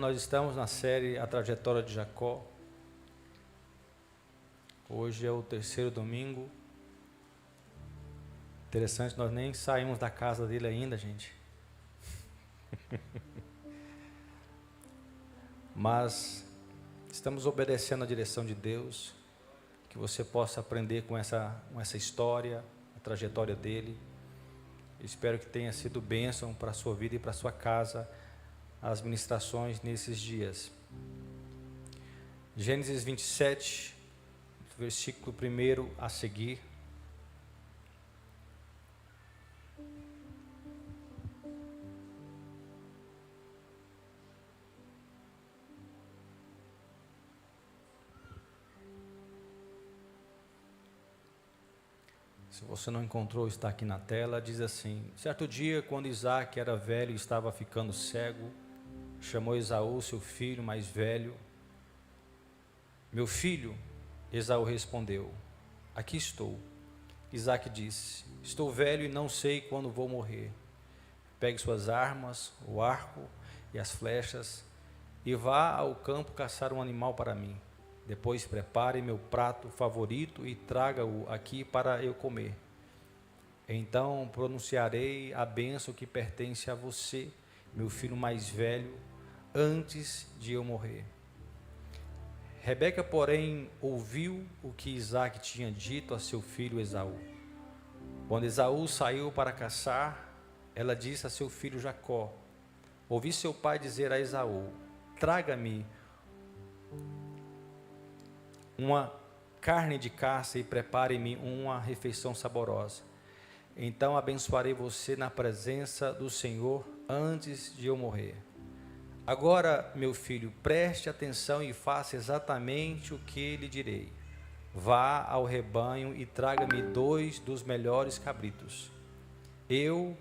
nós estamos na série A Trajetória de Jacó. Hoje é o terceiro domingo. Interessante, nós nem saímos da casa dele ainda, gente. Mas estamos obedecendo a direção de Deus, que você possa aprender com essa história, a trajetória dele. Espero que tenha sido bênção para a sua vida e para a sua casa, as ministrações nesses dias. Gênesis 27, versículo 1 a seguir. Se você não encontrou, está aqui na tela. Diz assim: certo dia, quando Isaac era velho e estava ficando cego, chamou Esaú, seu filho mais velho. Meu filho, Esaú respondeu: aqui estou. Isaac disse: estou velho e não sei quando vou morrer. Pegue suas armas, o arco e as flechas, e vá ao campo caçar um animal para mim. Depois prepare meu prato favorito e traga-o aqui para eu comer. Então pronunciarei a bênção que pertence a você, meu filho mais velho, antes de eu morrer. Rebeca, porém, ouviu o que Isaac tinha dito a seu filho Esaú. Quando Esaú saiu para caçar, ela disse a seu filho Jacó: ouvi seu pai dizer a Esaú: traga-me uma carne de caça e prepare-me uma refeição saborosa. Então abençoarei você na presença do Senhor antes de eu morrer. Agora, meu filho, preste atenção e faça exatamente o que lhe direi. Vá ao rebanho e traga-me 2 dos melhores cabritos. Eu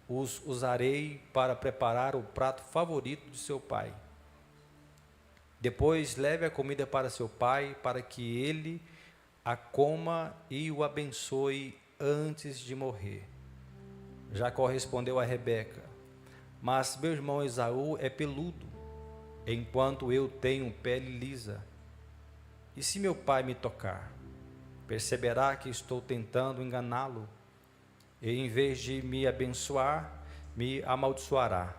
os usarei para preparar o prato favorito de seu pai. Depois leve a comida para seu pai, para que ele a coma e o abençoe antes de morrer. Jacó respondeu a Rebeca: mas meu irmão Esaú é peludo, enquanto eu tenho pele lisa. E se meu pai me tocar, perceberá que estou tentando enganá-lo, e em vez de me abençoar, me amaldiçoará.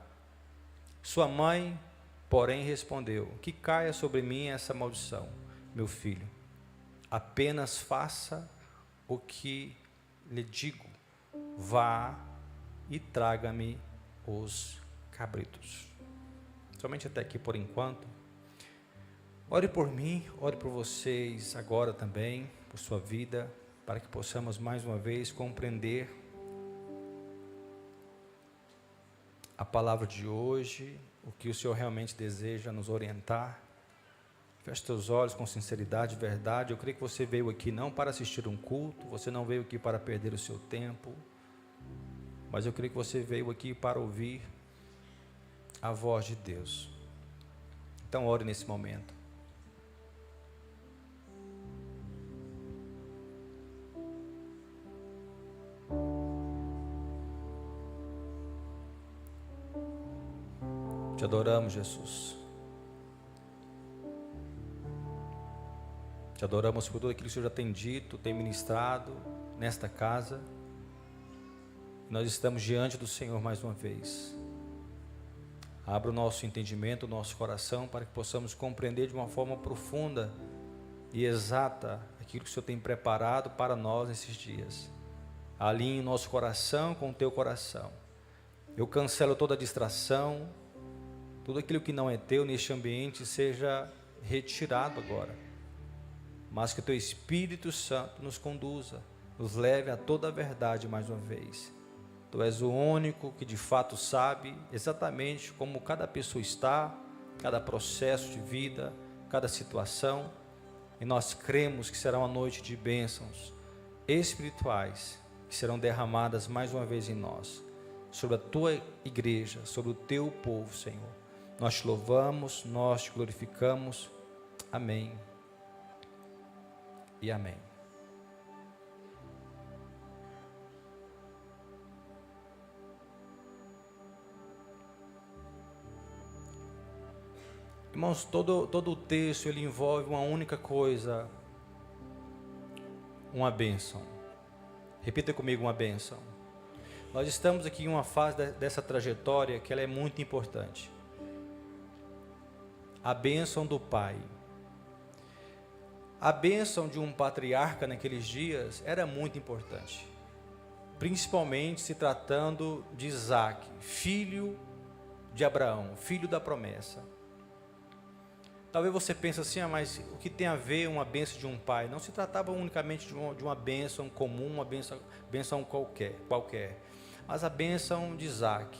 Sua mãe, porém, respondeu: que caia sobre mim essa maldição, meu filho. Apenas faça o que lhe digo. Vá e traga-me os cabritos. Somente até aqui por enquanto. Ore por mim, ore por vocês agora também, por sua vida, para que possamos mais uma vez compreender a palavra de hoje, o que o Senhor realmente deseja nos orientar. Feche seus olhos com sinceridade e verdade. Eu creio que você veio aqui não para assistir um culto, você não veio aqui para perder o seu tempo, mas eu creio que você veio aqui para ouvir a voz de Deus. Então ore nesse momento. Te adoramos, Jesus. Te adoramos por tudo aquilo que o Senhor já tem dito, tem ministrado nesta casa. Nós estamos diante do Senhor mais uma vez. Abra o nosso entendimento, o nosso coração, para que possamos compreender de uma forma profunda e exata aquilo que o Senhor tem preparado para nós nesses dias. Alinhe o nosso coração com o teu coração. Eu cancelo toda distração, tudo aquilo que não é teu neste ambiente seja retirado agora. Mas que o teu Espírito Santo nos conduza, nos leve a toda a verdade mais uma vez. Tu és o único que de fato sabe exatamente como cada pessoa está, cada processo de vida, cada situação. E nós cremos que será uma noite de bênçãos espirituais que serão derramadas mais uma vez em nós, sobre a tua igreja, sobre o teu povo, Senhor. Nós te louvamos, nós te glorificamos. Amém e amém. Irmãos, todo o texto ele envolve uma única coisa, uma bênção. Repita comigo, uma bênção. Nós estamos aqui em uma fase dessa trajetória que ela é muito importante. A bênção do pai. A bênção de um patriarca naqueles dias era muito importante, principalmente se tratando de Isaac, filho de Abraão, filho da promessa. Talvez você pense assim, mas o que tem a ver uma bênção de um pai? Não se tratava unicamente de uma bênção comum, uma bênção qualquer, mas a bênção de Isaac.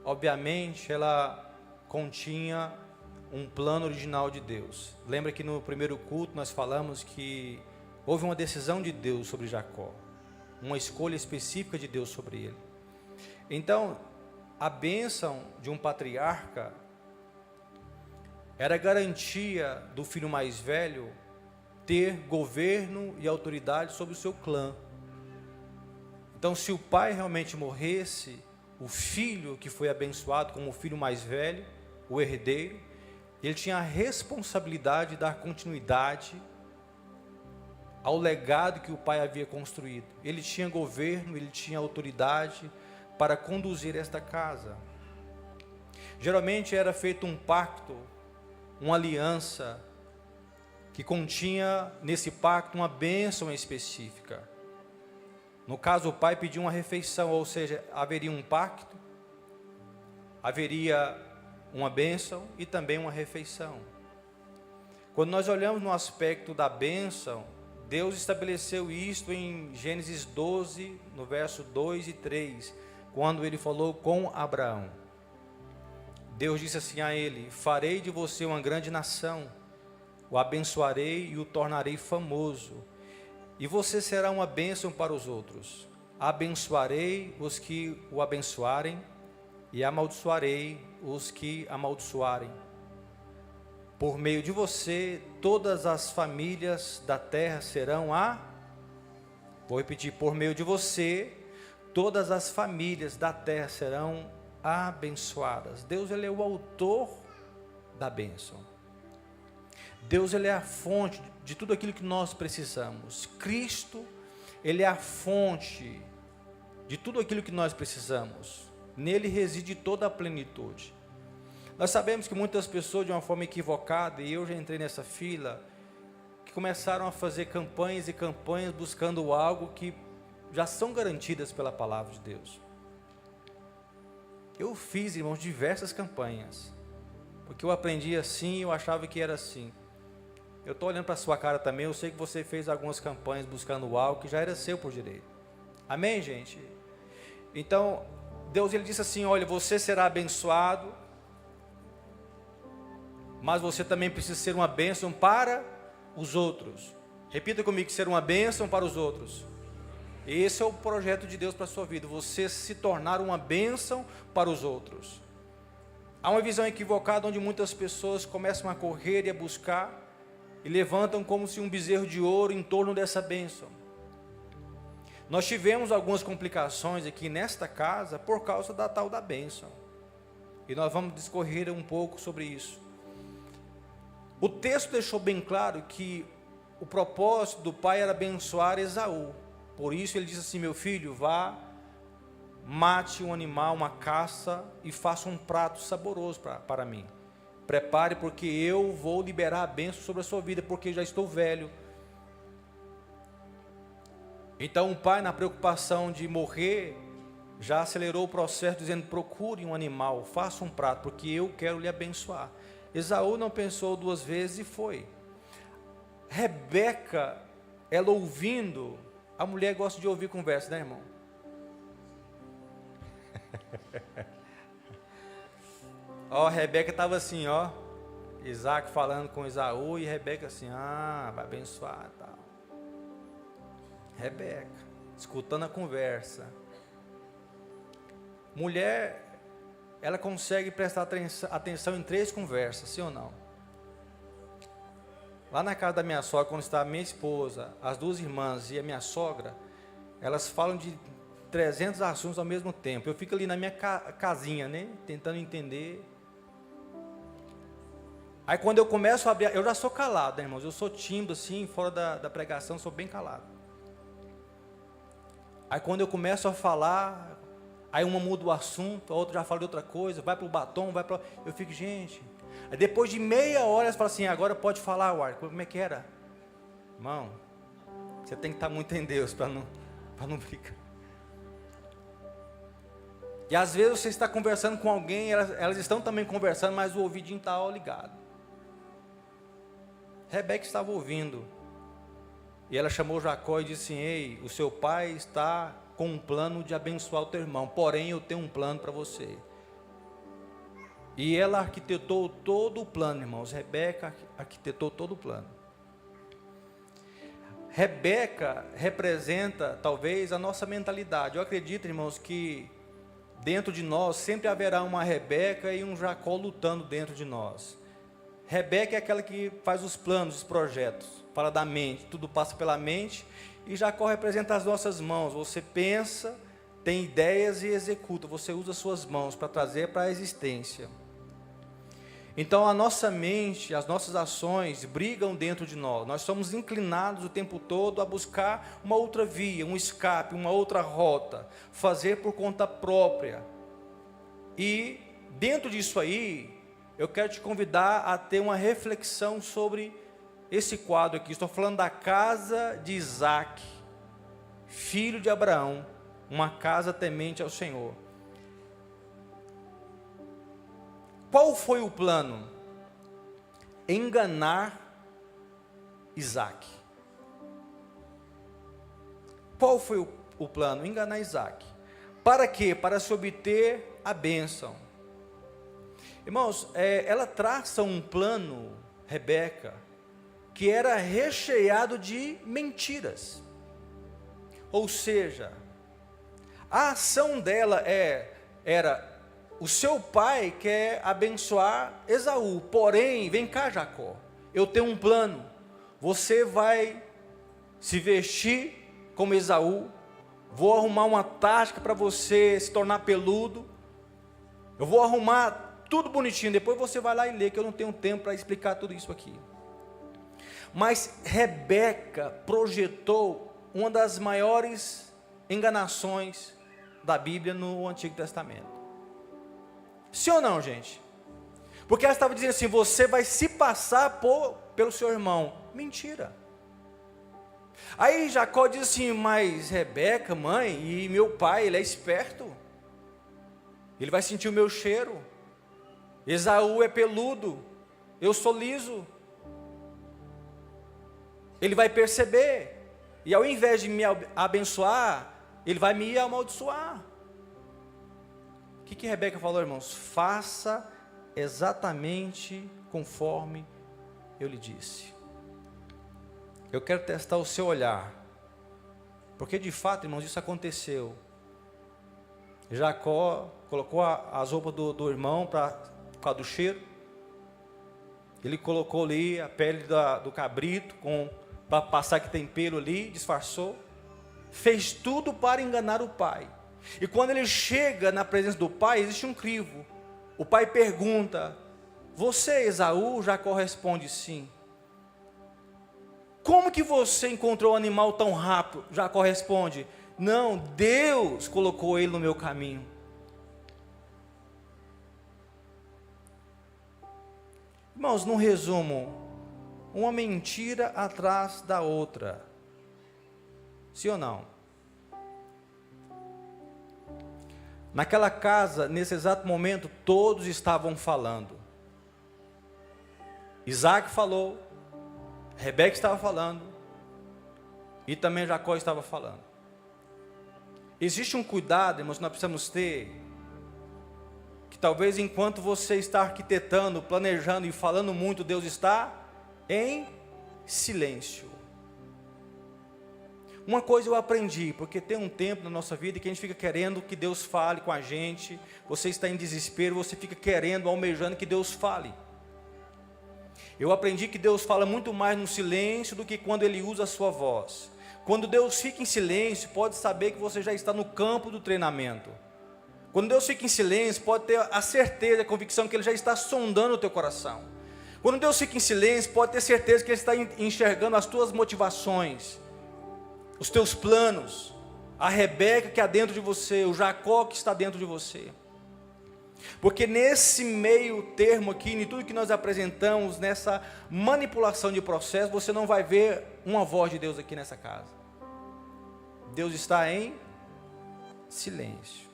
Obviamente, ela continha um plano original de Deus. Lembra que no primeiro culto nós falamos que houve uma decisão de Deus sobre Jacó, uma escolha específica de Deus sobre ele. Então, a bênção de um patriarca era garantia do filho mais velho ter governo e autoridade sobre o seu clã. Então, se o pai realmente morresse, o filho que foi abençoado como o filho mais velho, o herdeiro, ele tinha a responsabilidade de dar continuidade ao legado que o pai havia construído. Ele tinha governo, ele tinha autoridade para conduzir esta casa. Geralmente era feito um pacto, uma aliança, que continha nesse pacto uma bênção específica. No caso, o pai pediu uma refeição, ou seja, haveria um pacto, haveria uma bênção e também uma refeição. Quando nós olhamos no aspecto da bênção, Deus estabeleceu isto em Gênesis 12, no verso 2 e 3, quando ele falou com Abraão. Deus disse assim a ele: farei de você uma grande nação, o abençoarei e o tornarei famoso, e você será uma bênção para os outros. Abençoarei os que o abençoarem, e amaldiçoarei os que amaldiçoarem. Por meio de você, todas as famílias da terra serão Vou repetir, por meio de você, todas as famílias da terra serão abençoadas. Deus, ele é o autor da bênção. Deus, ele é a fonte de tudo aquilo que nós precisamos. Cristo, ele é a fonte de tudo aquilo que nós precisamos. Nele reside toda a plenitude. Nós sabemos que muitas pessoas, de uma forma equivocada, e eu já entrei nessa fila, que começaram a fazer campanhas e campanhas buscando algo que já são garantidas pela palavra de Deus. Eu fiz, irmãos, diversas campanhas, porque eu aprendi assim e eu achava que era assim. Eu estou olhando para a sua cara também, eu sei que você fez algumas campanhas buscando algo que já era seu por direito. Amém, gente? Então, Deus, ele disse assim: olha, você será abençoado, mas você também precisa ser uma bênção para os outros. Repita comigo: ser uma bênção para os outros. Esse é o projeto de Deus para a sua vida, você se tornar uma bênção para os outros. Há uma visão equivocada onde muitas pessoas começam a correr e a buscar, e levantam como se um bezerro de ouro em torno dessa bênção. Nós tivemos algumas complicações aqui nesta casa por causa da tal da bênção, e nós vamos discorrer um pouco sobre isso. O texto deixou bem claro que o propósito do pai era abençoar Esaú. Por isso ele diz assim: meu filho, vá, mate um animal, uma caça, e faça um prato saboroso para mim. Prepare, porque eu vou liberar a bênção sobre a sua vida, porque já estou velho. Então o pai, na preocupação de morrer, já acelerou o processo, dizendo: procure um animal, faça um prato, porque eu quero lhe abençoar. Esaú não pensou duas vezes e foi. Rebeca, ela ouvindo, a mulher gosta de ouvir conversa, né, irmão? Ó, Rebeca estava assim, ó, Isaac falando com Esaú, e Rebeca assim: vai abençoar e tal. Rebeca, escutando a conversa. Mulher, ela consegue prestar atenção em 3 conversas, sim ou não? Lá na casa da minha sogra, quando está a minha esposa, as 2 irmãs e a minha sogra, elas falam de 300 assuntos ao mesmo tempo. Eu fico ali na minha casinha, né, tentando entender. Aí quando eu começo a abrir, eu já sou calado, né, irmãos? Eu sou tímido assim, fora da pregação, sou bem calado. Aí quando eu começo a falar, aí uma muda o assunto, a outra já fala de outra coisa, vai para o batom, vai para... Eu fico, gente... Aí depois de meia hora, eles falam assim, agora pode falar, Uar, como é que era? Irmão, você tem que estar muito em Deus para não ficar. E às vezes você está conversando com alguém, elas estão também conversando, mas o ouvidinho está ligado. Rebeca estava ouvindo. E ela chamou Jacó e disse assim, ei, o seu pai está com um plano de abençoar o teu irmão, porém eu tenho um plano para você. E ela arquitetou todo o plano, irmãos. Rebeca arquitetou todo o plano. Rebeca representa, talvez, a nossa mentalidade. Eu acredito, irmãos, que dentro de nós sempre haverá uma Rebeca e um Jacó lutando dentro de nós. Rebeca é aquela que faz os planos, os projetos, fala da mente, tudo passa pela mente. E Jacó representa as nossas mãos. Você pensa, tem ideias e executa. Você usa as suas mãos para trazer para a existência. Então a nossa mente, as nossas ações brigam dentro de nós. Nós somos inclinados o tempo todo a buscar uma outra via, um escape, uma outra rota, fazer por conta própria. E dentro disso aí, eu quero te convidar a ter uma reflexão sobre esse quadro aqui. Estou falando da casa de Isaac, filho de Abraão, uma casa temente ao Senhor. Qual foi o plano? Enganar Isaac. Qual foi o plano? Enganar Isaac. Para quê? Para se obter a bênção. Irmãos, ela traça um plano, Rebeca, que era recheado de mentiras. Ou seja, a ação dela era... O seu pai quer abençoar Esaú, porém, vem cá, Jacó, eu tenho um plano. Você vai se vestir como Esaú, vou arrumar uma tática para você se tornar peludo, eu vou arrumar tudo bonitinho, depois você vai lá e lê, que eu não tenho tempo para explicar tudo isso aqui. Mas Rebeca projetou uma das maiores enganações da Bíblia no Antigo Testamento. Sim ou não, gente? Porque ela estava dizendo assim, você vai se passar pelo seu irmão. Mentira. Aí Jacó diz assim, mas Rebeca, mãe, e meu pai, ele é esperto. Ele vai sentir o meu cheiro. Esaú é peludo, eu sou liso. Ele vai perceber. E ao invés de me abençoar, ele vai me amaldiçoar. O que Rebeca falou, irmãos? Faça exatamente conforme eu lhe disse. Eu quero testar o seu olhar. Porque de fato, irmãos, isso aconteceu. Jacó colocou as roupas do irmão por causa do cheiro. Ele colocou ali a pele do cabrito para passar que tem pelo ali, disfarçou. Fez tudo para enganar o pai. E quando ele chega na presença do pai, existe um crivo. O pai pergunta, você é Esaú? Jacó responde sim. Como que você encontrou um animal tão rápido? Jacó responde, não, Deus colocou ele no meu caminho. Irmãos, num resumo, uma mentira atrás da outra. Sim ou não? Naquela casa, nesse exato momento, todos estavam falando. Isaac falou, Rebeca estava falando, e também Jacó estava falando. Existe um cuidado, irmãos, que nós precisamos ter, que talvez enquanto você está arquitetando, planejando e falando muito, Deus está em silêncio. Uma coisa eu aprendi, porque tem um tempo na nossa vida que a gente fica querendo que Deus fale com a gente, você está em desespero, você fica querendo, almejando que Deus fale. Eu aprendi que Deus fala muito mais no silêncio do que quando Ele usa a sua voz. Quando Deus fica em silêncio, pode saber que você já está no campo do treinamento. Quando Deus fica em silêncio, pode ter a certeza, a convicção que Ele já está sondando o teu coração. Quando Deus fica em silêncio, pode ter certeza que Ele está enxergando as tuas motivações, os teus planos, a Rebeca que há dentro de você, o Jacó que está dentro de você. Porque nesse meio termo aqui, em tudo que nós apresentamos, nessa manipulação de processo, você não vai ver uma voz de Deus aqui nessa casa. Deus está em silêncio.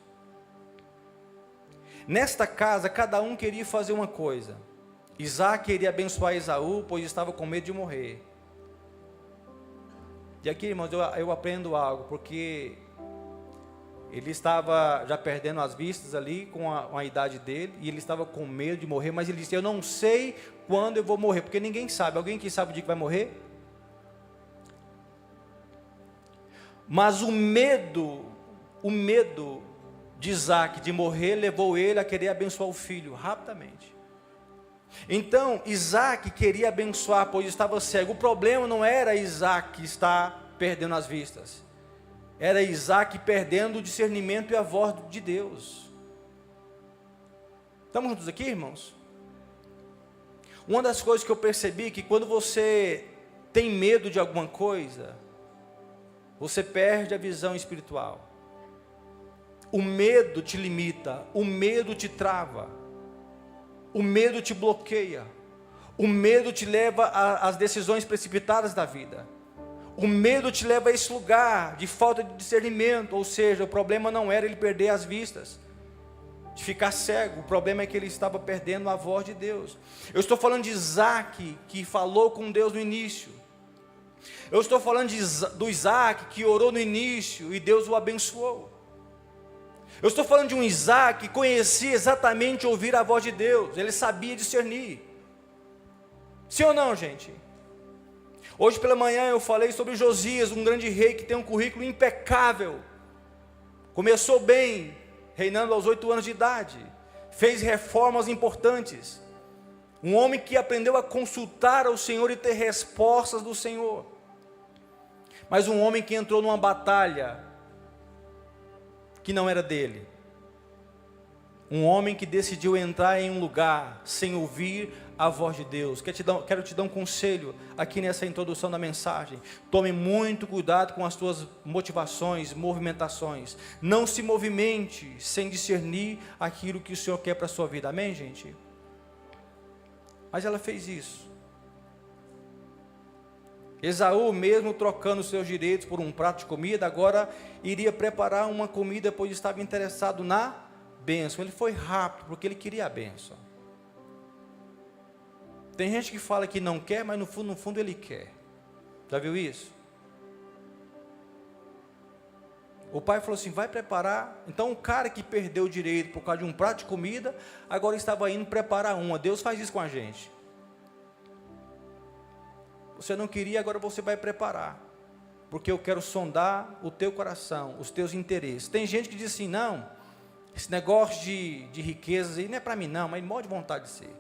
Nesta casa, cada um queria fazer uma coisa. Isaac queria abençoar Esaú, pois estava com medo de morrer. E aqui, irmãos, eu aprendo algo, porque ele estava já perdendo as vistas ali, com a idade dele, e ele estava com medo de morrer, mas ele disse, eu não sei quando eu vou morrer, porque ninguém sabe. Alguém que sabe o dia que vai morrer? Mas o medo de Isaac de morrer, levou ele a querer abençoar o filho, rapidamente. Então, Isaac queria abençoar, pois estava cego. O problema não era Isaac estar perdendo as vistas, era Isaac perdendo o discernimento e a voz de Deus. Estamos juntos aqui, irmãos? Uma das coisas que eu percebi, que quando você tem medo de alguma coisa, você perde a visão espiritual. O medo te limita, o medo te trava, o medo te bloqueia, o medo te leva às decisões precipitadas da vida, o medo te leva a esse lugar de falta de discernimento. Ou seja, o problema não era ele perder as vistas, de ficar cego, o problema é que ele estava perdendo a voz de Deus. Eu estou falando de Isaac, que falou com Deus no início. Eu estou falando do Isaac, que orou no início e Deus o abençoou. Eu estou falando de um Isaac que conhecia exatamente ouvir a voz de Deus, ele sabia discernir. Sim ou não, gente? Hoje pela manhã eu falei sobre Josias, um grande rei que tem um currículo impecável. Começou bem, reinando aos 8 anos de idade, fez reformas importantes. Um homem que aprendeu a consultar ao Senhor e ter respostas do Senhor. Mas um homem que entrou numa batalha que não era dele. Um homem que decidiu entrar em um lugar sem ouvir a voz de Deus. Quero te dar um conselho aqui nessa introdução da mensagem. Tome muito cuidado com as tuas motivações, movimentações. Não se movimente sem discernir aquilo que o Senhor quer para a sua vida. Amém, gente? Mas ela fez isso. Esaú, mesmo trocando seus direitos por um prato de comida, agora iria preparar uma comida, pois estava interessado na bênção. Ele foi rápido, porque ele queria a bênção. Tem gente que fala que não quer, mas no fundo ele quer. Já viu isso? O pai falou assim, vai preparar. Então o cara que perdeu o direito por causa de um prato de comida, agora estava indo preparar uma. Deus faz isso com a gente. Você não queria, agora você vai preparar, porque eu quero sondar o teu coração, os teus interesses. Tem gente que diz assim, não, esse negócio de riquezas aí não é para mim não, mas morre de vontade de ser.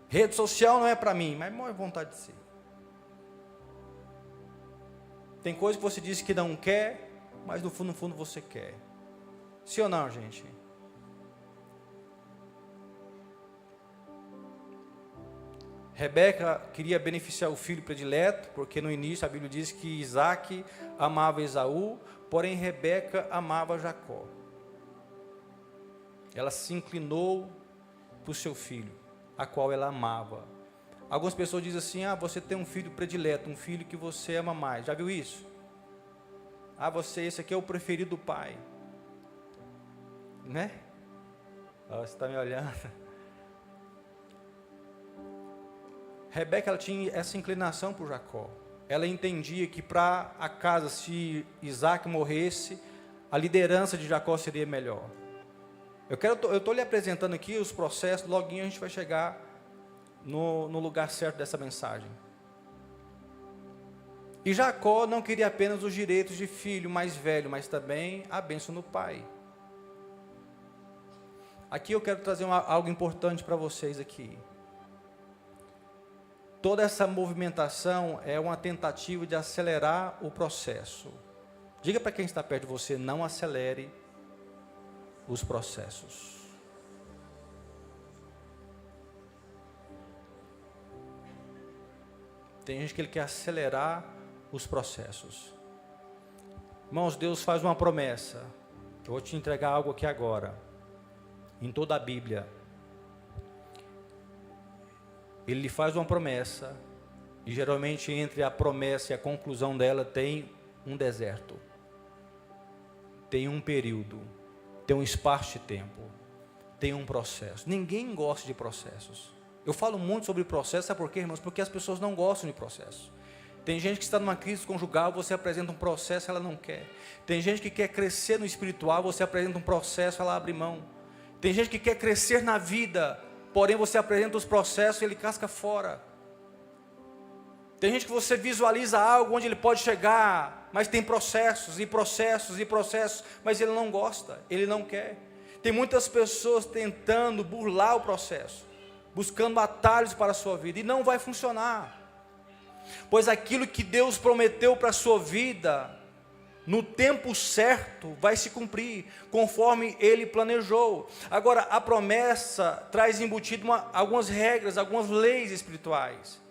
Rede social não é para mim, mas morre de vontade de ser. Tem coisa que você diz que não quer, mas no fundo você quer. Sim ou não, gente? Rebeca queria beneficiar o filho predileto, porque no início a Bíblia diz que Isaac amava Esaú, porém Rebeca amava Jacó. Ela se inclinou para o seu filho, a qual ela amava. Algumas pessoas dizem assim, você tem um filho predileto, um filho que você ama mais. Já viu isso? Esse aqui é o preferido do pai. Né? Você está me olhando. Rebeca, ela tinha essa inclinação por Jacó. Ela entendia que para a casa, se Isaac morresse, a liderança de Jacó seria melhor. Eu estou lhe apresentando aqui os processos, loguinho a gente vai chegar no lugar certo dessa mensagem. E Jacó não queria apenas os direitos de filho mais velho, mas também a bênção do pai. Aqui eu quero trazer algo importante para vocês aqui. Toda essa movimentação é uma tentativa de acelerar o processo. Diga para quem está perto de você, não acelere os processos. Tem gente que ele quer acelerar os processos. Irmãos, Deus faz uma promessa. Eu vou te entregar algo aqui agora. Em toda a Bíblia, Ele lhe faz uma promessa, e geralmente entre a promessa e a conclusão dela tem um deserto, tem um período, tem um espaço de tempo, tem um processo. Ninguém gosta de processos. Eu falo muito sobre processo, sabe por quê, irmãos? Porque as pessoas não gostam de processo. Tem gente que está numa crise conjugal, você apresenta um processo, ela não quer. Tem gente que quer crescer no espiritual, você apresenta um processo, ela abre mão. Tem gente que quer crescer na vida, porém você apresenta os processos e ele casca fora. Tem gente que você visualiza algo onde ele pode chegar, mas tem processos e processos e processos, mas ele não gosta, ele não quer. Tem muitas pessoas tentando burlar o processo, buscando atalhos para a sua vida, e não vai funcionar. Pois aquilo que Deus prometeu para a sua vida, no tempo certo, vai se cumprir, conforme Ele planejou. Agora, a promessa traz embutido algumas regras, algumas leis espirituais.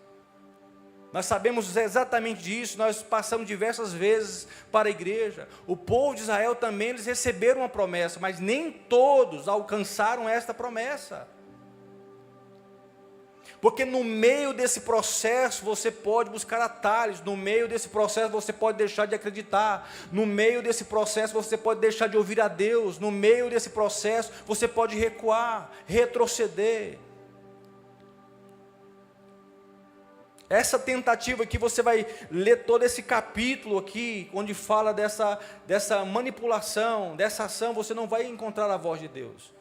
Nós sabemos exatamente disso, nós passamos diversas vezes para a igreja. O povo de Israel também, eles receberam uma promessa, mas nem todos alcançaram esta promessa. Porque no meio desse processo você pode buscar atalhos, no meio desse processo você pode deixar de acreditar, no meio desse processo você pode deixar de ouvir a Deus, no meio desse processo você pode recuar, retroceder. Essa tentativa aqui, você vai ler todo esse capítulo aqui, onde fala dessa manipulação, dessa ação, você não vai encontrar a voz de Deus.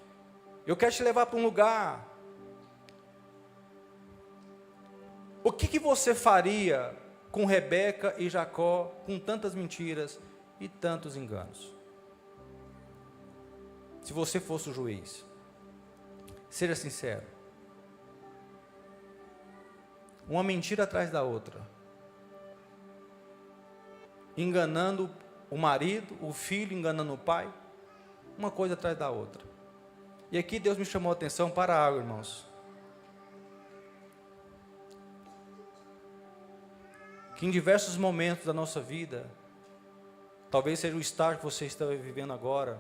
Eu quero te levar para um lugar. O que você faria com Rebeca e Jacó, com tantas mentiras e tantos enganos? Se você fosse o juiz, seja sincero. Uma mentira atrás da outra, enganando o marido, o filho enganando o pai, uma coisa atrás da outra. E aqui Deus me chamou a atenção para algo, irmãos. Que em diversos momentos da nossa vida, talvez seja o estágio que você está vivendo agora,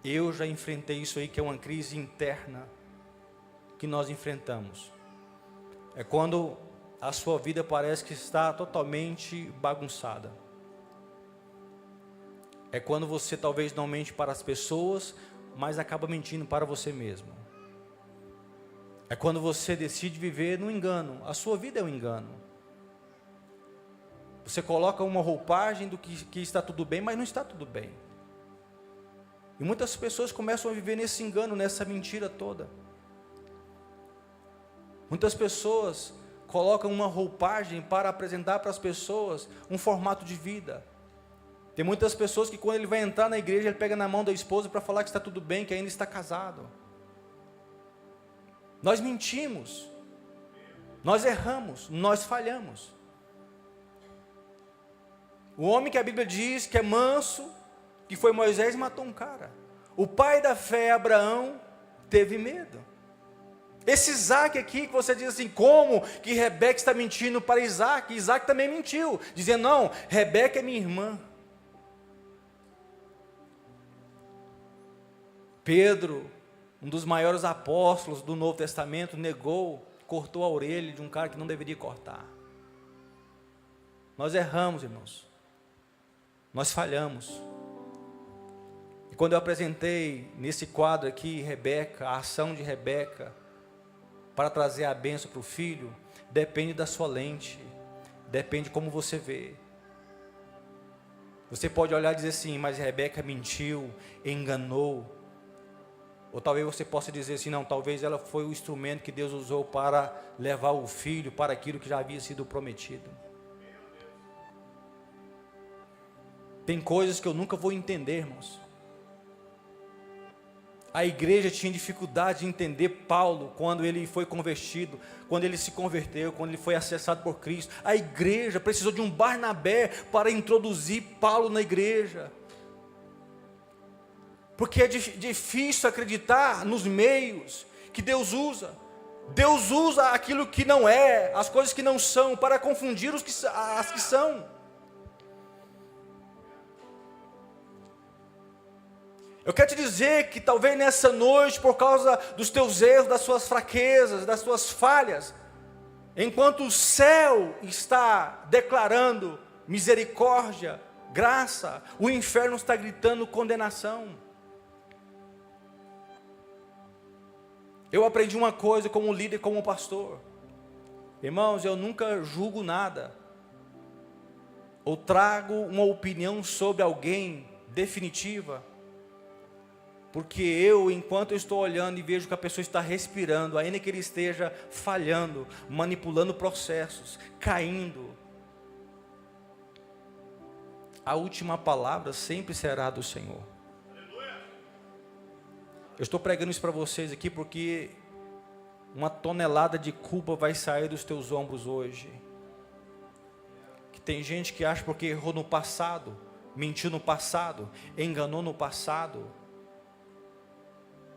eu já enfrentei isso aí, que é uma crise interna que nós enfrentamos. É quando a sua vida parece que está totalmente bagunçada. É quando você talvez não mente para as pessoas, mas acaba mentindo para você mesmo. É quando você decide viver no engano. A sua vida é um engano. Você coloca uma roupagem do que está tudo bem, mas não está tudo bem. E muitas pessoas começam a viver nesse engano, nessa mentira toda. Muitas pessoas colocam uma roupagem para apresentar para as pessoas um formato de vida. Tem muitas pessoas que quando ele vai entrar na igreja, ele pega na mão da esposa para falar que está tudo bem, que ainda está casado. Nós mentimos, nós erramos, nós falhamos. O homem que a Bíblia diz que é manso, que foi Moisés, matou um cara. O pai da fé, Abraão, teve medo. Esse Isaac aqui, que você diz assim, como que Rebeca está mentindo para Isaac? Isaac também mentiu, dizendo, não, Rebeca é minha irmã. Pedro, um dos maiores apóstolos do Novo Testamento, negou, cortou a orelha de um cara que não deveria cortar. Nós erramos, irmãos. Nós falhamos. E quando eu apresentei nesse quadro aqui, Rebeca, a ação de Rebeca, para trazer a bênção para o filho, depende da sua lente, depende de como você vê. Você pode olhar e dizer assim, mas Rebeca mentiu, enganou. Ou talvez você possa dizer assim, não, talvez ela foi o instrumento que Deus usou para levar o filho para aquilo que já havia sido prometido. Tem coisas que eu nunca vou entender, irmãos. A igreja tinha dificuldade de entender Paulo quando ele foi convertido, quando ele se converteu, quando ele foi acessado por Cristo. A igreja precisou de um Barnabé para introduzir Paulo na igreja. Porque é difícil acreditar nos meios que Deus usa. Deus usa aquilo que não é, as coisas que não são, para confundir as que são. Eu quero te dizer que talvez nessa noite, por causa dos teus erros, das suas fraquezas, das suas falhas, enquanto o céu está declarando misericórdia, graça, o inferno está gritando condenação. Eu aprendi uma coisa como líder, como pastor. Irmãos, eu nunca julgo nada, ou trago uma opinião sobre alguém definitiva, porque enquanto eu estou olhando e vejo que a pessoa está respirando, ainda que ele esteja falhando, manipulando processos, caindo, a última palavra sempre será do Senhor. Eu estou pregando isso para vocês aqui porque uma tonelada de culpa vai sair dos teus ombros hoje. Que tem gente que acha porque errou no passado, mentiu no passado, enganou no passado.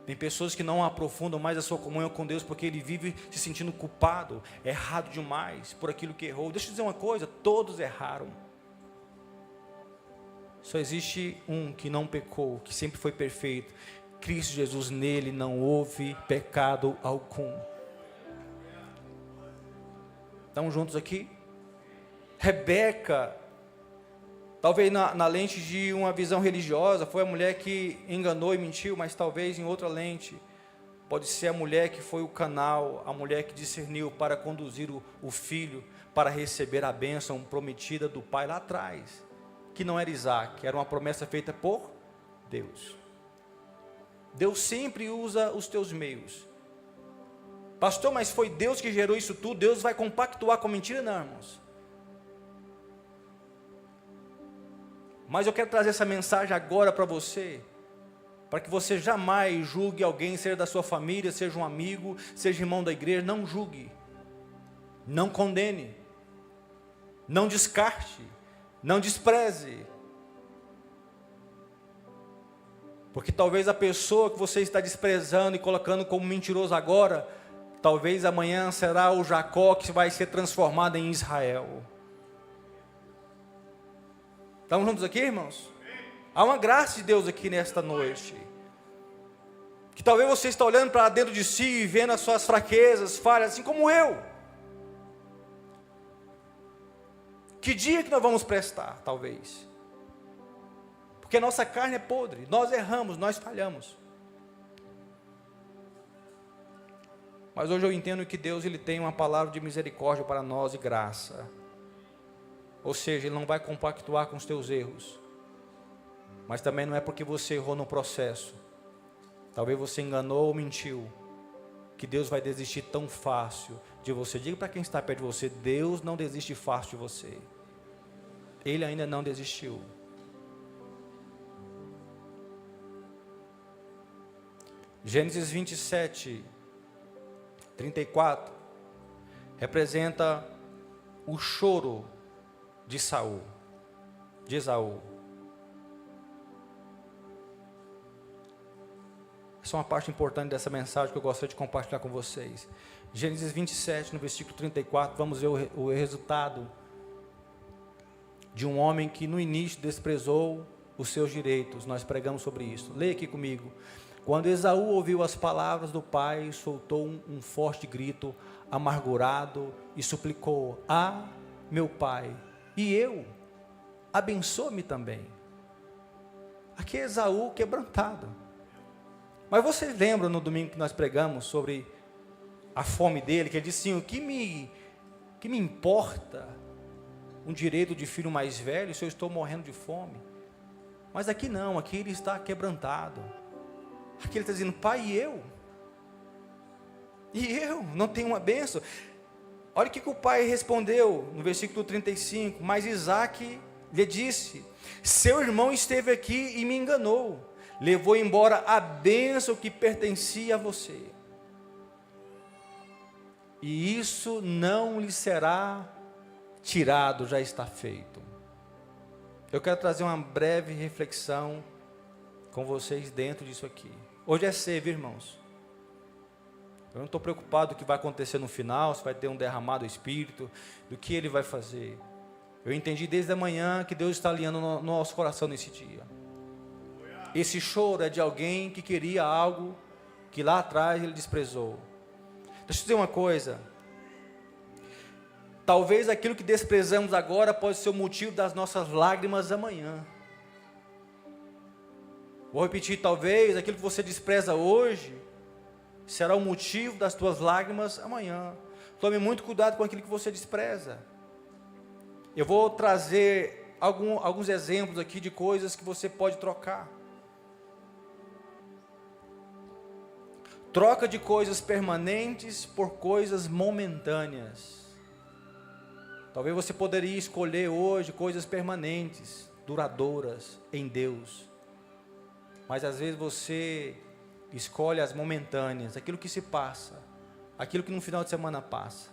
Tem pessoas que não aprofundam mais a sua comunhão com Deus porque ele vive se sentindo culpado, errado demais por aquilo que errou. Deixa eu dizer uma coisa, todos erraram. Só existe um que não pecou, que sempre foi perfeito. Cristo Jesus, nele não houve pecado algum. Estamos juntos aqui? Rebeca, talvez na lente de uma visão religiosa, foi a mulher que enganou e mentiu, mas talvez em outra lente, pode ser a mulher que foi o canal, a mulher que discerniu para conduzir o filho, para receber a bênção prometida do pai lá atrás, que não era Isaac, era uma promessa feita por Deus. Deus sempre usa os teus meios. Pastor, mas foi Deus que gerou isso tudo? Deus vai compactuar com a mentira? Não, irmãos. Mas eu quero trazer essa mensagem agora para você, para que você jamais julgue alguém, seja da sua família, seja um amigo, seja irmão da igreja. Não julgue, não condene, não descarte, não despreze. Porque talvez a pessoa que você está desprezando e colocando como mentiroso agora, talvez amanhã será o Jacó que vai ser transformado em Israel. Estamos juntos aqui, irmãos? Há uma graça de Deus aqui nesta noite. Que talvez você está olhando para dentro de si e vendo as suas fraquezas, falhas, assim como eu. Que dia que nós vamos prestar, talvez? Porque a nossa carne é podre, nós erramos, nós falhamos. Mas hoje eu entendo que Deus ele tem uma palavra de misericórdia para nós e graça. Ou seja, Ele não vai compactuar com os teus erros. Mas também não é porque você errou no processo, talvez você enganou ou mentiu, que Deus vai desistir tão fácil de você. Diga para quem está perto de você, Deus não desiste fácil de você. Ele ainda não desistiu. Gênesis 27, 34, representa o choro de Saul, de Esaú. Essa é uma parte importante dessa mensagem que eu gostaria de compartilhar com vocês. Gênesis 27, no versículo 34, vamos ver o resultado de um homem que no início desprezou os seus direitos. Nós pregamos sobre isso. Leia aqui comigo. Quando Esaú ouviu as palavras do pai, soltou um forte grito, amargurado, e suplicou: ah, meu pai, e eu, abençoa-me também. Aqui é Esaú quebrantado. Mas vocês lembram no domingo que nós pregamos sobre a fome dele, que ele disse assim: o que me importa um direito de filho mais velho se eu estou morrendo de fome? Mas aqui não, aqui ele está quebrantado. Aqui ele está dizendo: pai, e eu? E eu não tenho uma bênção? Olha o que o pai respondeu no versículo 35. Mas Isaac lhe disse: seu irmão esteve aqui e me enganou, levou embora a bênção que pertencia a você, e isso não lhe será tirado, já está feito. Eu quero trazer uma breve reflexão com vocês dentro disso aqui. Hoje é ceia, irmãos. Eu não estou preocupado com o que vai acontecer no final, se vai ter um derramado do Espírito, do que Ele vai fazer. Eu entendi desde a manhã que Deus está alinhando no nosso coração nesse dia. Esse choro é de alguém que queria algo que lá atrás Ele desprezou. Deixa eu dizer uma coisa. Talvez aquilo que desprezamos agora pode ser o motivo das nossas lágrimas amanhã. Vou repetir, talvez aquilo que você despreza hoje será o motivo das tuas lágrimas amanhã. Tome muito cuidado com aquilo que você despreza. Eu vou trazer alguns exemplos aqui de coisas que você pode trocar. Troca de coisas permanentes por coisas momentâneas. Talvez você poderia escolher hoje coisas permanentes, duradouras em Deus. Mas às vezes você escolhe as momentâneas, aquilo que se passa, aquilo que no final de semana passa.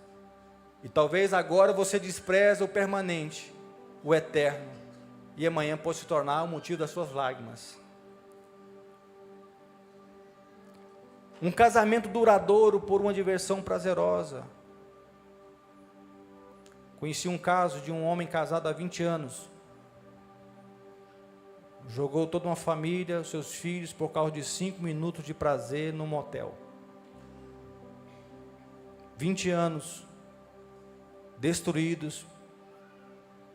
E talvez agora você despreza o permanente, o eterno, e amanhã pode se tornar o motivo das suas lágrimas. Um casamento duradouro por uma diversão prazerosa. Conheci um caso de um homem casado há 20 anos. Jogou toda uma família, seus filhos, por causa de 5 minutos de prazer no motel. 20 anos destruídos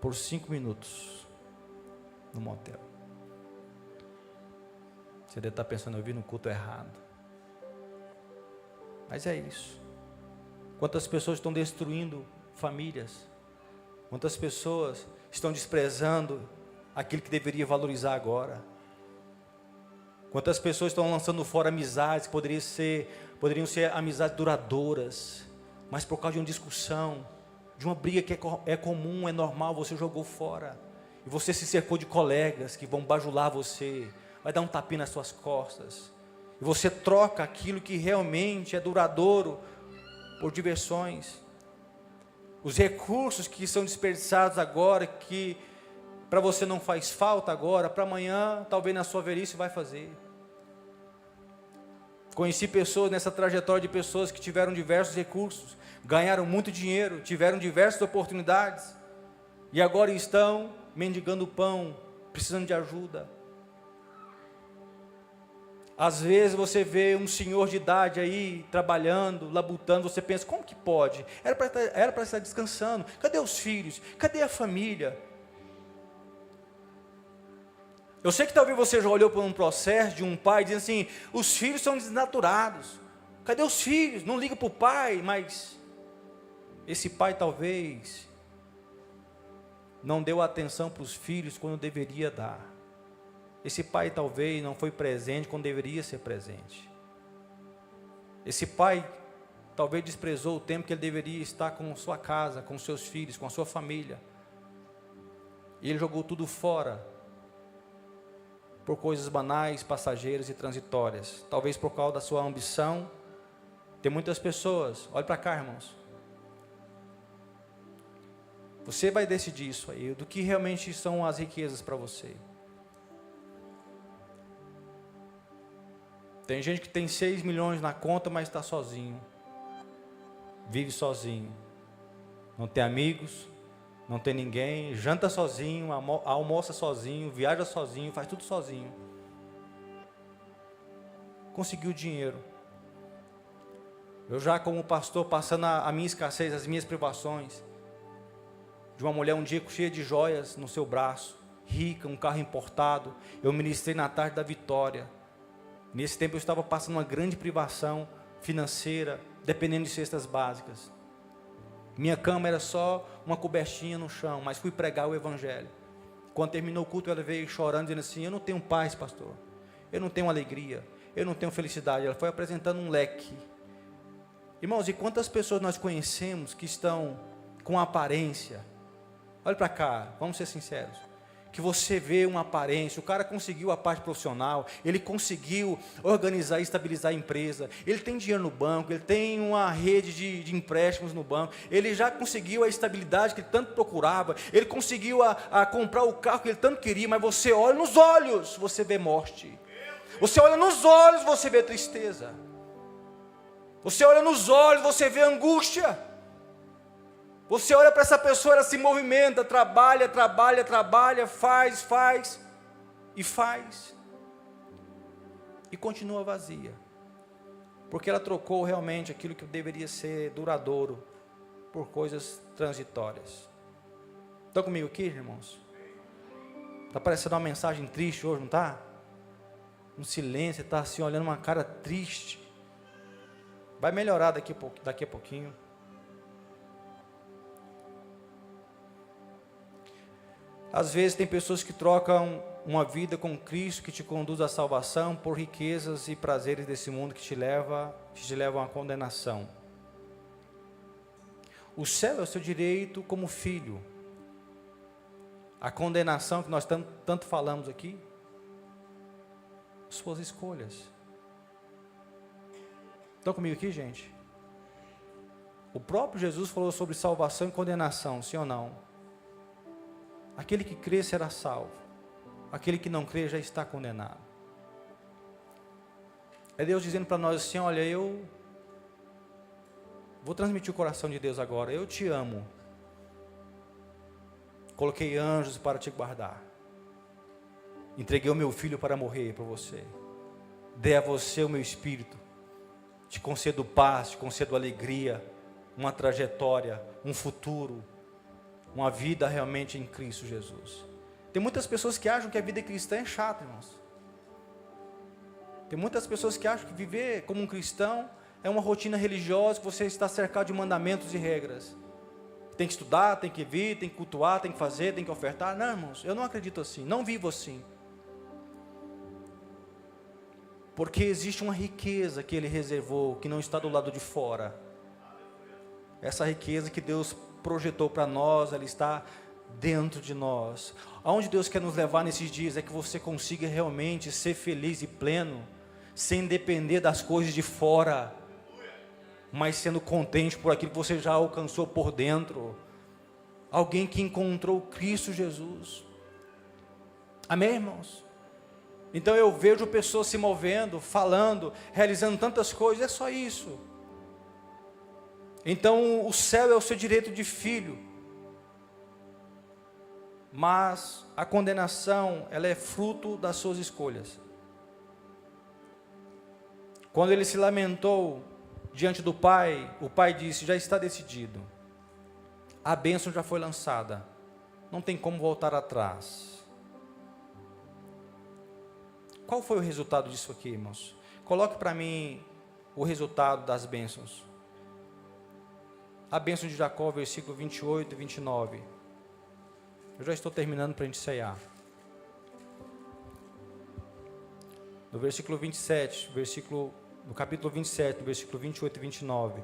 por 5 minutos no motel. Você deve estar pensando, eu vi no culto errado. Mas é isso. Quantas pessoas estão destruindo famílias? Quantas pessoas estão desprezando aquilo que deveria valorizar agora? Quantas pessoas estão lançando fora amizades que poderiam ser amizades duradouras, mas por causa de uma discussão, de uma briga que é comum, é normal, você jogou fora. E você se cercou de colegas que vão bajular você, vai dar um tapinha nas suas costas. E você troca aquilo que realmente é duradouro por diversões. Os recursos que são desperdiçados agora, que para você não faz falta agora, para amanhã, talvez na sua velhice vai fazer. Conheci pessoas nessa trajetória de pessoas que tiveram diversos recursos, ganharam muito dinheiro, tiveram diversas oportunidades, e agora estão mendigando pão, precisando de ajuda. Às vezes você vê um senhor de idade aí, trabalhando, labutando, você pensa, como que pode? Era para estar descansando, cadê os filhos? Cadê a família? Eu sei que talvez você já olhou por um processo de um pai, dizendo assim, os filhos são desnaturados, cadê os filhos? Não liga para o pai, mas esse pai talvez não deu atenção para os filhos quando deveria dar. Esse pai talvez não foi presente quando deveria ser presente. Esse pai talvez desprezou o tempo que ele deveria estar com sua casa, com seus filhos, com a sua família. E ele jogou tudo fora por coisas banais, passageiras e transitórias. Talvez por causa da sua ambição. Tem muitas pessoas, olhe para cá, irmãos. Você vai decidir isso aí, do que realmente são as riquezas para você. Tem gente que tem 6 milhões na conta, mas está sozinho. Vive sozinho. Não tem amigos, não tem ninguém, janta sozinho, almoça sozinho, viaja sozinho, faz tudo sozinho. Conseguiu dinheiro. Eu já como pastor, passando a minha escassez, as minhas privações, de uma mulher um dia cheia de joias no seu braço, rica, um carro importado, eu ministrei na tarde da vitória. Nesse tempo eu estava passando uma grande privação financeira, dependendo de cestas básicas. Minha cama era só uma cobertinha no chão, mas fui pregar o evangelho. Quando terminou o culto, ela veio chorando, dizendo assim, eu não tenho paz, pastor. Eu não tenho alegria, eu não tenho felicidade. Ela foi apresentando um leque. Irmãos, e quantas pessoas nós conhecemos que estão com aparência? Olha para cá, vamos ser sinceros. Que você vê uma aparência, o cara conseguiu a parte profissional, ele conseguiu organizar e estabilizar a empresa, ele tem dinheiro no banco, ele tem uma rede de empréstimos no banco, ele já conseguiu a estabilidade que ele tanto procurava, ele conseguiu a comprar o carro que ele tanto queria, mas você olha nos olhos, você vê morte, você olha nos olhos, você vê tristeza. Você olha nos olhos, você vê angústia. Você olha para essa pessoa, ela se movimenta, trabalha, faz. E continua vazia. Porque ela trocou realmente aquilo que deveria ser duradouro por coisas transitórias. Estão comigo aqui, irmãos? Está parecendo uma mensagem triste hoje, não está? Um silêncio, está assim olhando uma cara triste. Vai melhorar daqui a pouquinho. Às vezes tem pessoas que trocam uma vida com Cristo que te conduz à salvação por riquezas e prazeres desse mundo que te levam à condenação. O céu é o seu direito como filho. A condenação que nós tanto falamos aqui, suas escolhas. Estão comigo aqui, gente? O próprio Jesus falou sobre salvação e condenação, sim ou não? Aquele que crê será salvo. Aquele que não crê já está condenado. É Deus dizendo para nós assim: olha, eu vou transmitir o coração de Deus agora. Eu te amo. Coloquei anjos para te guardar. Entreguei o meu filho para morrer por você. Dei a você o meu espírito. Te concedo paz, te concedo alegria, uma trajetória, um futuro, uma vida realmente em Cristo Jesus. Tem muitas pessoas que acham que a vida cristã é chata, irmãos. Tem muitas pessoas que acham que viver como um cristão é uma rotina religiosa, que você está cercado de mandamentos e regras. Tem que estudar, tem que vir, tem que cultuar, tem que fazer, tem que ofertar. Não, irmãos, eu não acredito assim, não vivo assim. Porque existe uma riqueza que Ele reservou, que não está do lado de fora. Essa riqueza que Deus projetou para nós, ela está dentro de nós. Aonde Deus quer nos levar nesses dias é que você consiga realmente ser feliz e pleno, sem depender das coisas de fora, mas sendo contente por aquilo que você já alcançou por dentro. Alguém que encontrou Cristo Jesus. Amém, irmãos? Então eu vejo pessoas se movendo, falando, realizando tantas coisas, é só isso. Então o céu é o seu direito de filho, mas a condenação, ela é fruto das suas escolhas. Quando ele se lamentou diante do pai, o pai disse: já está decidido, a bênção já foi lançada, não tem como voltar atrás. Qual foi o resultado disso aqui, irmãos? Coloque para mim o resultado das bênçãos. A bênção de Jacó, versículo 28 e 29. Eu já estou terminando para a gente ceiar. No versículo 27, no capítulo 27, no versículo 28 e 29,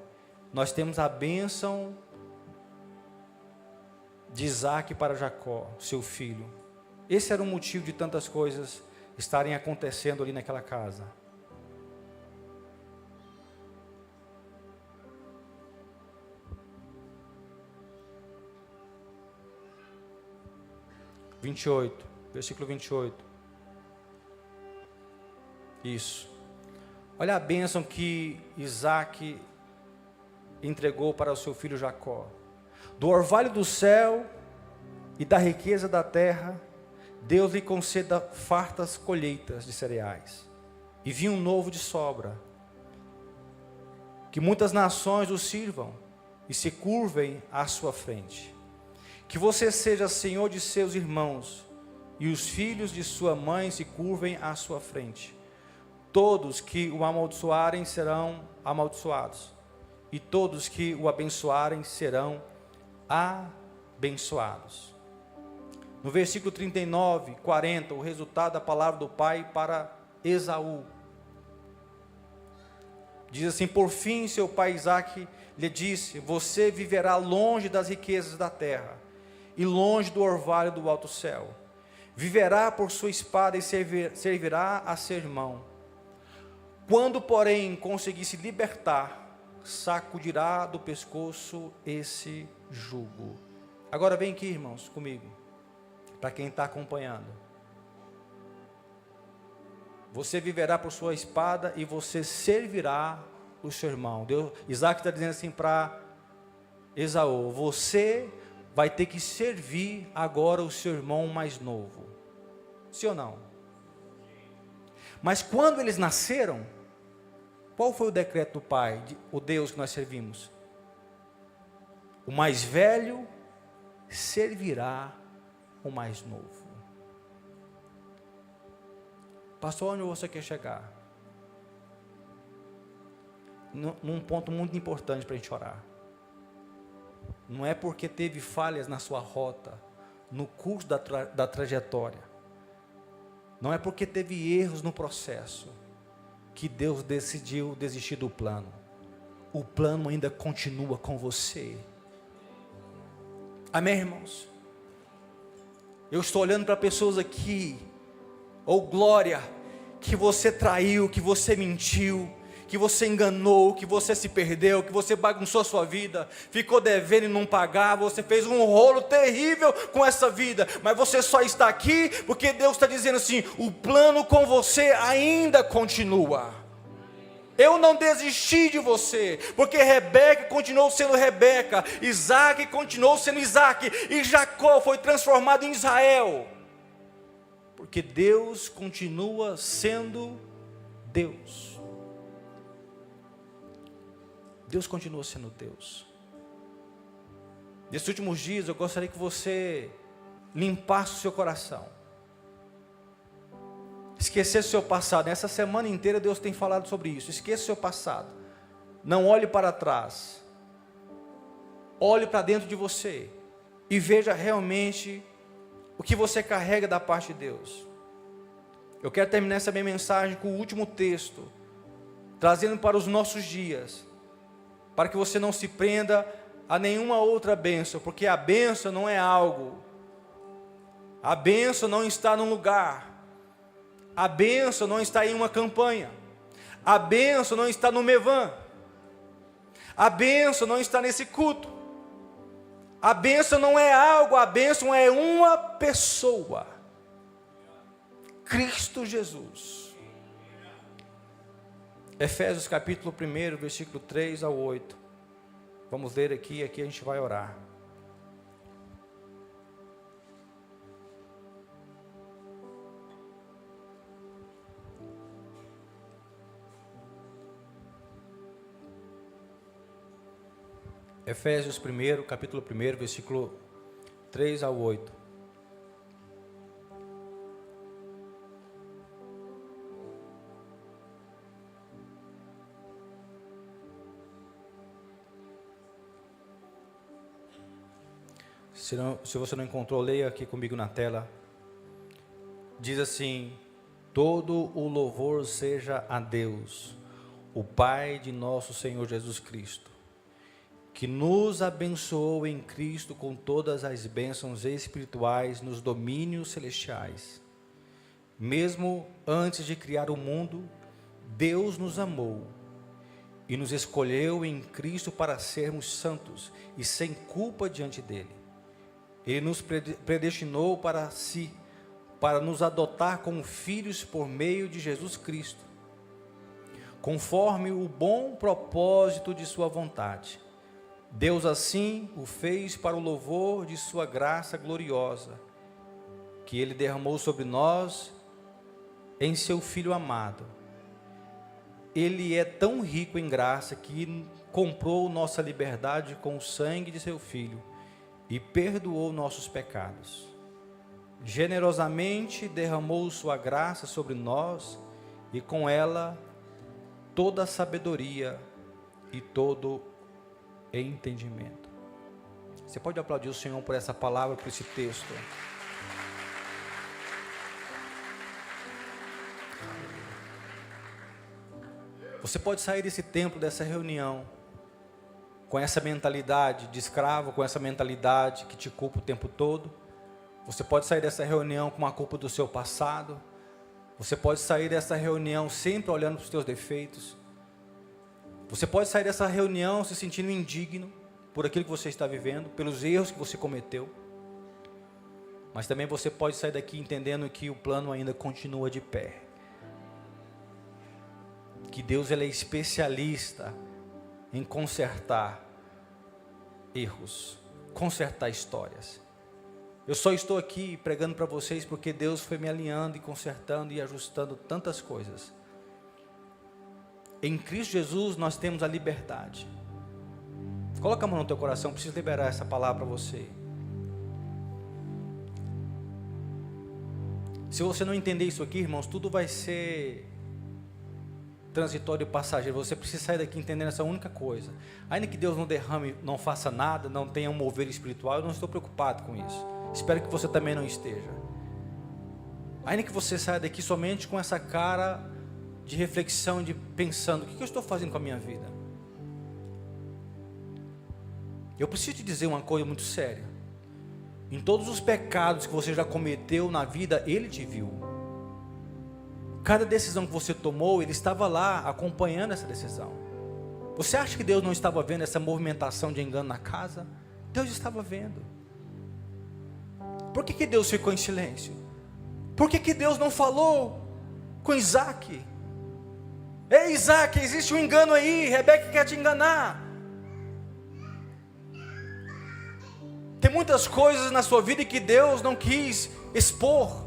nós temos a bênção de Isaac para Jacó, seu filho. Esse era o motivo de tantas coisas estarem acontecendo ali naquela casa. Versículo 28. Isso. Olha a bênção que Isaac entregou para o seu filho Jacó. Do orvalho do céu e da riqueza da terra, Deus lhe conceda fartas colheitas de cereais e vinho novo de sobra. Que muitas nações o sirvam e se curvem à sua frente. Que você seja senhor de seus irmãos e os filhos de sua mãe se curvem à sua frente. Todos que o amaldiçoarem serão amaldiçoados, e todos que o abençoarem serão abençoados. No versículo 39, 40, o resultado da palavra do pai para Esaú. Diz assim: por fim seu pai Isaque lhe disse: você viverá longe das riquezas da terra, e longe do orvalho do alto céu. Viverá por sua espada e servirá a seu irmão. Quando, porém, conseguir se libertar, sacudirá do pescoço esse jugo. Agora vem aqui, irmãos, comigo, para quem está acompanhando. Você viverá por sua espada e você servirá o seu irmão. Isaac está dizendo assim para Esaú: você vai ter que servir agora o seu irmão mais novo. Sim ou não? Mas quando eles nasceram, qual foi o decreto do Pai, o Deus que nós servimos? O mais velho servirá o mais novo. Pastor, onde você quer chegar? Num ponto muito importante para a gente orar. Não é porque teve falhas na sua rota, no curso da trajetória, não é porque teve erros no processo, que Deus decidiu desistir do plano. O plano ainda continua com você. Amém, irmãos? Eu estou olhando para pessoas aqui, glória, que você traiu, que você mentiu, que você enganou, que você se perdeu, que você bagunçou a sua vida, ficou devendo e não pagava, você fez um rolo terrível com essa vida, mas você só está aqui porque Deus está dizendo assim: o plano com você ainda continua. Eu não desisti de você, porque Rebeca continuou sendo Rebeca, Isaac continuou sendo Isaac, e Jacó foi transformado em Israel, porque Deus continua sendo Deus. Deus continua sendo Deus. Nesses últimos dias eu gostaria que você limpasse o seu coração, esquecesse o seu passado. Nessa semana inteira Deus tem falado sobre isso. Esqueça o seu passado, não olhe para trás, olhe para dentro de você e veja realmente o que você carrega da parte de Deus. Eu quero terminar essa minha mensagem com o último texto, trazendo para os nossos dias, para que você não se prenda a nenhuma outra bênção, porque a bênção não é algo, a bênção não está num lugar, a bênção não está em uma campanha, a bênção não está no Mevan, a bênção não está nesse culto, a bênção não é algo, a bênção é uma pessoa, Cristo Jesus. Efésios capítulo 1, versículo 3 ao 8. Vamos ler aqui a gente vai orar. Efésios 1, capítulo 1, versículo 3 ao 8. Se você não encontrou, leia aqui comigo na tela. Diz assim: todo o louvor seja a Deus, o Pai de nosso Senhor Jesus Cristo, que nos abençoou em Cristo com todas as bênçãos espirituais nos domínios celestiais. Mesmo antes de criar o mundo, Deus nos amou e nos escolheu em Cristo para sermos santos e sem culpa diante dele. Ele nos predestinou para si, para nos adotar como filhos por meio de Jesus Cristo, conforme o bom propósito de sua vontade. Deus assim o fez para o louvor de sua graça gloriosa, que Ele derramou sobre nós em seu Filho amado. Ele é tão rico em graça que comprou nossa liberdade com o sangue de seu Filho e perdoou nossos pecados. Generosamente derramou sua graça sobre nós e com ela toda a sabedoria e todo entendimento. Você pode aplaudir o Senhor por essa palavra, por esse texto. Você pode sair desse templo, dessa reunião, com essa mentalidade de escravo, com essa mentalidade que te culpa o tempo todo. Você pode sair dessa reunião com a culpa do seu passado. Você pode sair dessa reunião sempre olhando para os seus defeitos. Você pode sair dessa reunião se sentindo indigno por aquilo que você está vivendo, pelos erros que você cometeu. Mas também você pode sair daqui entendendo que o plano ainda continua de pé. que Deus ele é especialista em consertar erros, consertar histórias. Eu só estou aqui pregando para vocês porque Deus foi me alinhando e consertando e ajustando tantas coisas. Em Cristo Jesus nós temos a liberdade. Coloca a mão no teu coração, preciso liberar essa palavra para você. Se você não entender isso aqui, irmãos, tudo vai ser transitório e passageiro. Você precisa sair daqui entendendo essa única coisa. Ainda que Deus não derrame, não faça nada, não tenha um mover espiritual, eu não estou preocupado com isso. Espero que você também não esteja. Ainda que você saia daqui somente com essa cara de reflexão, de pensando, o que eu estou fazendo com a minha vida? Eu preciso te dizer uma coisa muito séria. Em todos os pecados que você já cometeu na vida, Ele te viu. Cada decisão que você tomou, Ele estava lá acompanhando essa decisão. Você acha que Deus não estava vendo essa movimentação de engano na casa? Deus estava vendo. Por que Deus ficou em silêncio? Por que Deus não falou com Isaac? Ei, Isaac, existe um engano aí, Rebeca quer te enganar. Tem muitas coisas na sua vida que Deus não quis expor.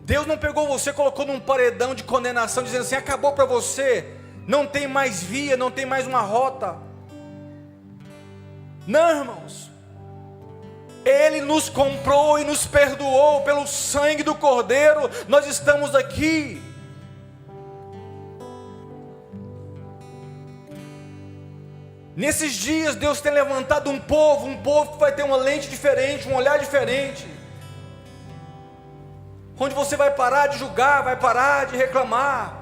Deus não pegou você, colocou num paredão de condenação, dizendo assim, acabou para você, não tem mais via, não tem mais uma rota. Não, irmãos. Ele nos comprou e nos perdoou pelo sangue do Cordeiro, nós estamos aqui. Nesses dias Deus tem levantado um povo que vai ter uma lente diferente, um olhar diferente, onde você vai parar de julgar, vai parar de reclamar,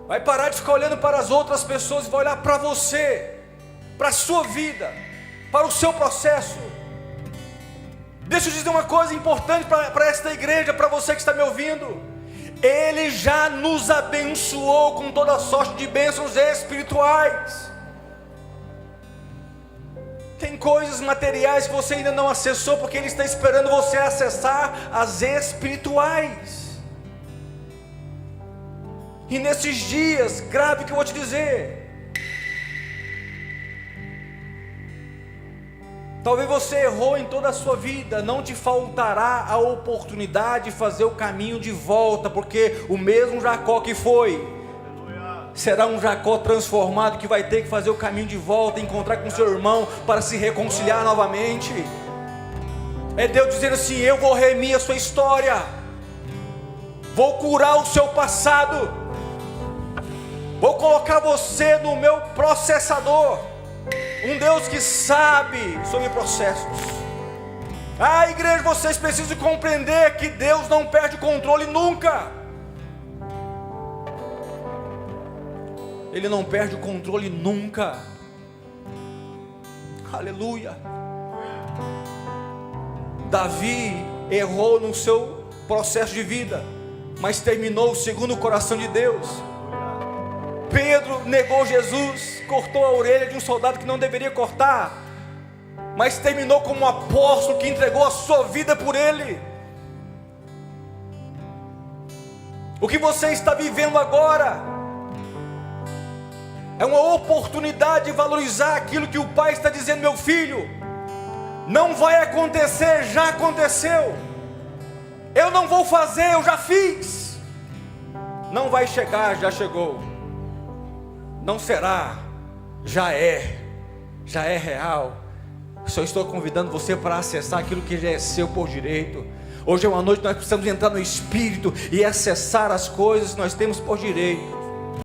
vai parar de ficar olhando para as outras pessoas e vai olhar para você, para a sua vida, para o seu processo. Deixa eu dizer uma coisa importante para esta igreja, para você que está me ouvindo. Ele já nos abençoou com toda sorte de bênçãos espirituais. Tem coisas materiais que você ainda não acessou, porque Ele está esperando você acessar as espirituais. E nesses dias, grave o que eu vou te dizer. Talvez você errou em toda a sua vida, não te faltará a oportunidade de fazer o caminho de volta, porque o mesmo Jacó que foi, será um Jacó transformado que vai ter que fazer o caminho de volta, encontrar com seu irmão para se reconciliar novamente. É Deus dizendo assim, eu vou remir a sua história, vou curar o seu passado, vou colocar você no meu processador. Um Deus que sabe sobre processos. Ah, igreja, vocês precisam compreender que Deus não perde o controle nunca. Ele não perde o controle nunca. Aleluia. Davi errou no seu processo de vida, mas terminou segundo o coração de Deus. Pedro negou Jesus, cortou a orelha de um soldado que não deveria cortar, mas terminou como um apóstolo que entregou a sua vida por ele. O que você está vivendo agora é uma oportunidade de valorizar aquilo que o Pai está dizendo, meu filho, não vai acontecer, já aconteceu. Eu não vou fazer, eu já fiz. Não vai chegar, já chegou. Não será, já é real. Só estou convidando você para acessar aquilo que já é seu por direito. Hoje é uma noite que nós precisamos entrar no Espírito e acessar as coisas que nós temos por direito.